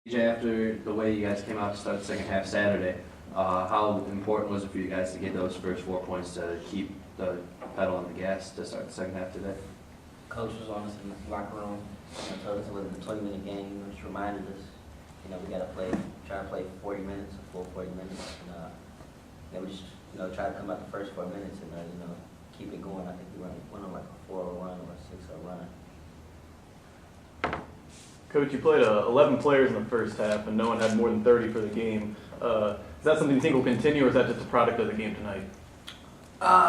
DJ, after the way you guys came out to start the second half Saturday, how important was it for you guys to get those first 4 points to keep the pedal on the gas to start the second half today? Coach was on us in the locker room. Told us it wasn't a 20-minute game. Just reminded us, we got to try to play 40 minutes, a full 40 minutes. And then we just, try to come out the first 4 minutes and, keep it going. I think we went on like a 4-0 run or a 6-0 run. Coach, you played 11 players in the first half, and no one had more than 30 for the game. Is that something you think will continue, or is that just a product of the game tonight?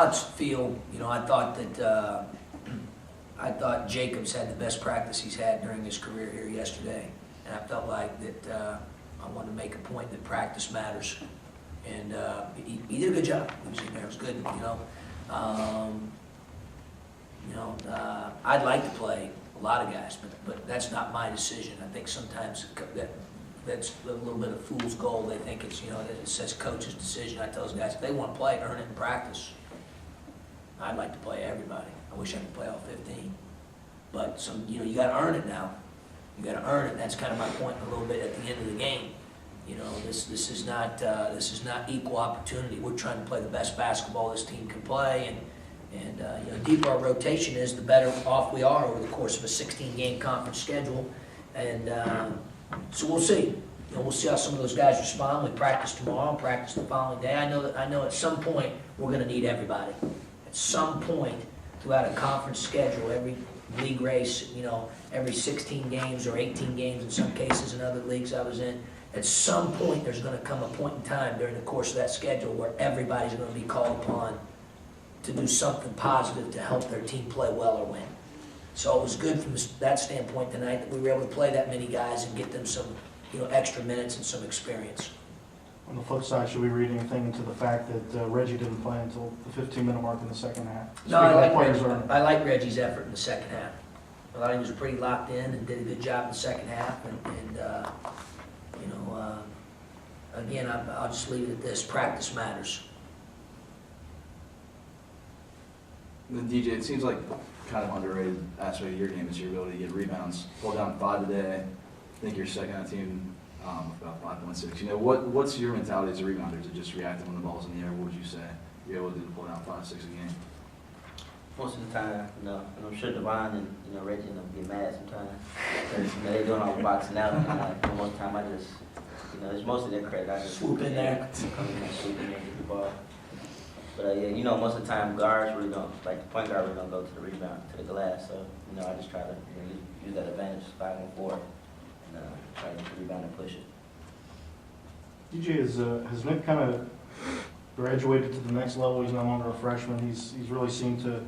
It's feel. I thought Jacobs had the best practice he's had during his career here yesterday, and I felt like that I wanted to make a point that practice matters, and he did a good job. He was in there. It was good. I'd like to play a lot of guys, but that's not my decision. I think sometimes that's a little bit of fool's gold. They think it's, it says coach's decision. I tell those guys, if they want to play, earn it in practice. I'd like to play everybody. I wish I could play all 15. But you got to earn it now. You got to earn it. That's kind of my point a little bit at the end of the game. This is not equal opportunity. We're trying to play the best basketball this team can play, and the deeper our rotation is, the better off we are over the course of a 16-game conference schedule. And so we'll see. We'll see how some of those guys respond. We practice tomorrow, practice the following day. I know at some point we're going to need everybody. At some point throughout a conference schedule, every league race, every 16 games or 18 games in some cases in other leagues I was in, at some point there's going to come a point in time during the course of that schedule where everybody's going to be called upon to do something positive to help their team play well or win. So it was good from that standpoint tonight that we were able to play that many guys and get them some extra minutes and some experience. On the flip side, should we read anything into the fact that Reggie didn't play until the 15-minute mark in the second half? No, I like Reggie's effort in the second half. I thought he was pretty locked in and did a good job in the second half. Again, I'll just leave it at this. Practice matters. Then DJ, it seems like kind of underrated aspect of your game is your ability to get rebounds. Pulled down 5 today. I think you're second on the team about 5.6. What's your mentality as a rebounder to just react when the ball's in the air? What would you say you're able to do to pull down 5, 6 a game? Most of the time, and I'm sure DeVaugh and Reggie get mad sometimes because they're doing all the boxing out. And most of the time, I just it's mostly their credit. I just swoop in there, come in and swoop in there and get the ball. But most of the time, guards really don't, like the point guard really don't go to the rebound, to the glass. So I just try to use that advantage 5-on-4 and try to get the rebound and push it. DJ, has Nick kind of graduated to the next level? He's no longer a freshman. He's really seemed to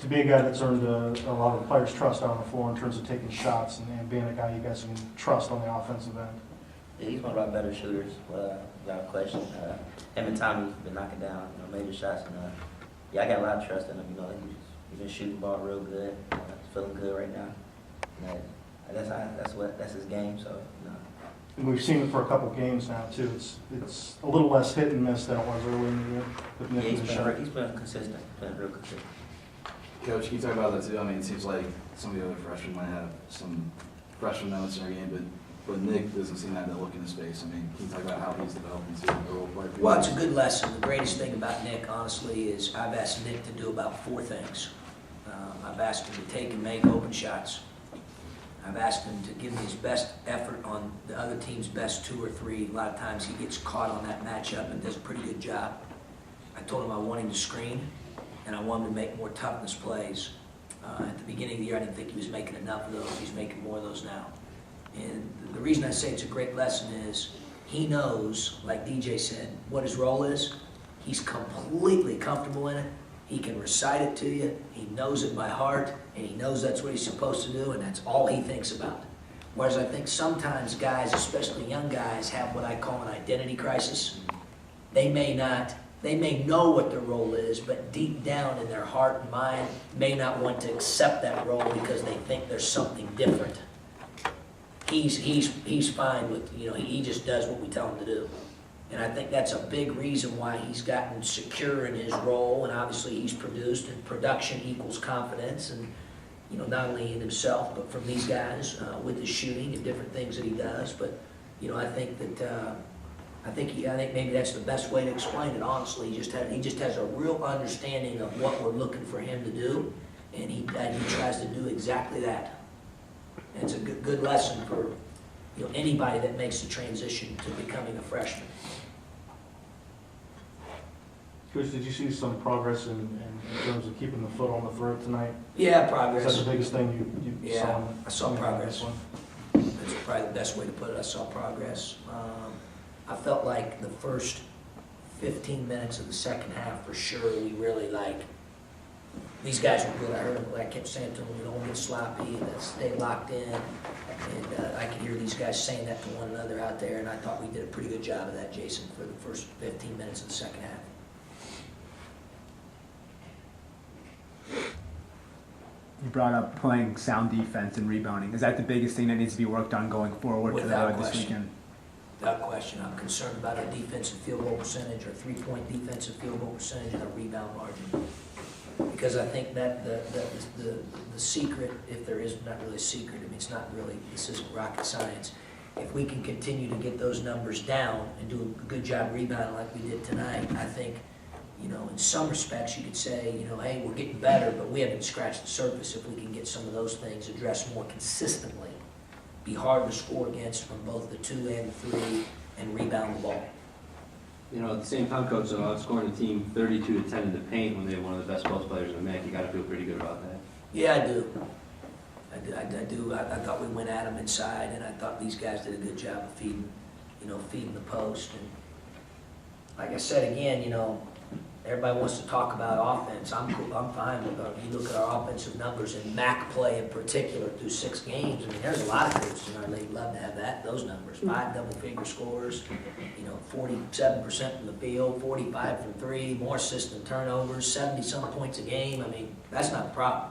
be a guy that's earned a lot of the players' trust out on the floor in terms of taking shots and being a guy you guys can trust on the offensive end. Yeah, he's one of our better shooters, without question. Him and Tommy have been knocking down major shots, and I got a lot of trust in him. He's been shooting the ball real good. He's feeling good right now. That's his game. So And we've seen it for a couple games now too. It's a little less hit and miss than it was early in the year. With Nick he's been consistent, real consistent. Coach, can you talk about that too? I mean, it seems like some of the other freshmen might have some freshman moments in their game, but Nick doesn't seem to have that look in his face. I mean, can you talk about how he's developing to a role player? Well, it's a good lesson. The greatest thing about Nick, honestly, is I've asked Nick to do about 4 things. I've asked him to take and make open shots. I've asked him to give me his best effort on the other team's best 2 or 3. A lot of times he gets caught on that matchup and does a pretty good job. I told him I want him to screen, and I want him to make more toughness plays. At the beginning of the year, I didn't think he was making enough of those. He's making more of those now. And the reason I say it's a great lesson is he knows, like DJ said, what his role is. He's completely comfortable in it. He can recite it to you. He knows it by heart, and he knows that's what he's supposed to do, and that's all he thinks about. Whereas I think sometimes guys, especially young guys, have what I call an identity crisis. They may know what their role is, but deep down in their heart and mind may not want to accept that role because they think there's something different. He's fine with, he just does what we tell him to do. And I think that's a big reason why he's gotten secure in his role, and obviously he's produced, and production equals confidence, and not only in himself, but from these guys with his shooting and different things that he does. But you know, I think that, I think maybe that's the best way to explain it, honestly. He just has a real understanding of what we're looking for him to do, and he tries to do exactly that. And it's a good lesson for, you know, anybody that makes the transition to becoming a freshman. Coach, did you see some progress in terms of keeping the foot on the throat tonight? Yeah, Is progress. that the biggest thing you Yeah, saw? I saw progress. One? That's probably the best way to put it. I saw progress. I felt like the first 15 minutes of the second half, for sure, we really these guys were good. I heard them, I kept saying to them, we don't get sloppy, let's stay locked in. And I could hear these guys saying that to one another out there, and I thought we did a pretty good job of that, Jason, for the first 15 minutes of the second half. You brought up playing sound defense and rebounding. Is that the biggest thing that needs to be worked on going forward for Without this question. weekend? Without question, I'm concerned about our defensive field goal percentage, our three-point defensive field goal percentage, and our rebound margin. Because I think that the secret, if there is not really a secret, I mean, it's not really, this isn't rocket science. If we can continue to get those numbers down and do a good job rebounding like we did tonight, I think, you know, in some respects, you could say, you know, hey, we're getting better, but we haven't scratched the surface. If we can get some of those things addressed more consistently, be hard to score against from both the 2 and 3 and rebound the ball. You know, at the same time, Coach, outscoring the team 32-10 in the paint when they have one of the best post players in the MAC, you got to feel pretty good about that. Yeah, I do. I do. I thought we went at them inside, and I thought these guys did a good job of feeding the post. And like I said again, you know, everybody wants to talk about offense. I'm fine with it. You look at our offensive numbers in MAC play in particular through 6 games. I mean, there's a lot of groups in our league love to have those numbers. 5 double-figure scores, you know, 47% from the field, 45 from 3, more assists and turnovers, 70-some points a game. I mean, that's not a problem.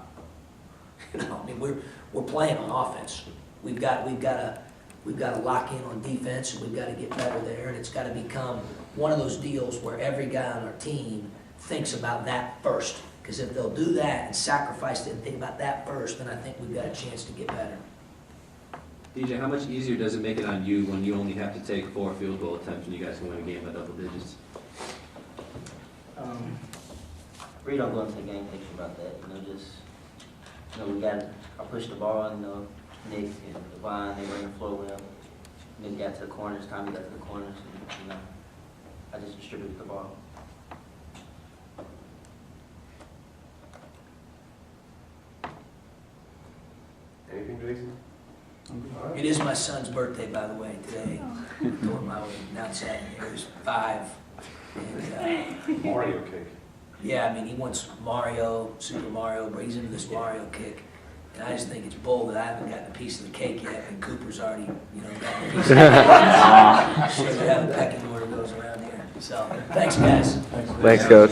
You know, I mean, we're playing on offense. We've got to lock in on defense, and we've got to get better there, and it's got to become one of those deals where every guy on our team thinks about that first. Because if they'll do that and sacrifice it and think about that first, then I think we've got a chance to get better. DJ, how much easier does it make it on you when you only have to take 4 field goal attempts and you guys can win a game by double digits? Really don't go into the game thinking about that. You know, just, you know, I pushed the ball, you know, Nick and DeVaugh, they ran the floor well. Then we got to the corners, time we got to the corners, and, you know, I just distributed the ball. Anything, Jason? It is my son's birthday, by the way, today. I told him I would announce that. He was 5. And, Mario cake. yeah, I mean, he wants Mario, Super Mario, but he's into this Mario kick. And I just think it's bold that I haven't gotten a piece of the cake yet, and Cooper's already, you know, gotten a piece of the cake. Shows you how the pecking order goes around here. So, thanks, guys. Thanks, Coach.